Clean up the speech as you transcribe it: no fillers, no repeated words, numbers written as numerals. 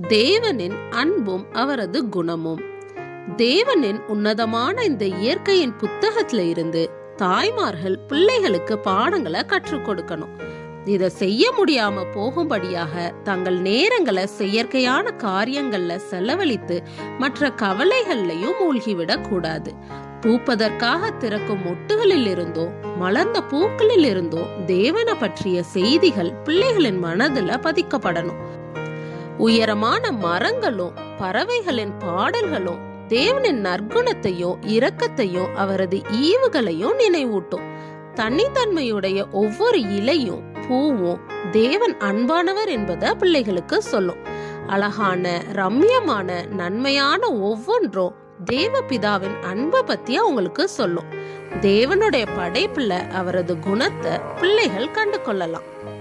தேவனின் அன்பும் அவரது குணமும். தேவனின் உன்னதமான இந்த இயற்கையின் புத்தகத்துல இருந்து தாய்மார்கள் பிள்ளைகளுக்கு பாடங்களை கற்றுக் கொடுக்கணும். இதை செய்ய முடியாம போகும்படியாக தங்கள் நேரங்களை செயற்கையான காரியங்கள்ல செலவழித்து மற்ற கவலைகள்லையும் மூழ்கிவிடக் கூடாது. பூப்பதற்காக திறக்கும் மொட்டுகளில் இருந்தோ மலர்ந்த பூக்களில் இருந்தோ தேவனை பற்றிய செய்திகள் பிள்ளைகளின் மனதுல பதிக்கப்படணும். உயரமான மரங்களும் பறவைகளின் பாடல்களும் தேவனின் நற்குணத்தையும் இரக்கத்தையும் அவரது ஈவுகளையும் நினைவூட்டும். தனித்தன்மையுடைய ஒவ்வொரு இலையும் பூவும் தேவன் அன்பானவர் என்பதை பிள்ளைகளுக்கு சொல்லும். அழகான ரம்யமான நன்மையான ஒவ்வொன்றும் தேவ பிதாவின் அன்பை பத்தி அவங்களுக்கு சொல்லும். தேவனுடைய படைப்புல அவரது குணத்தை பிள்ளைகள் கண்டு கொள்ளலாம்.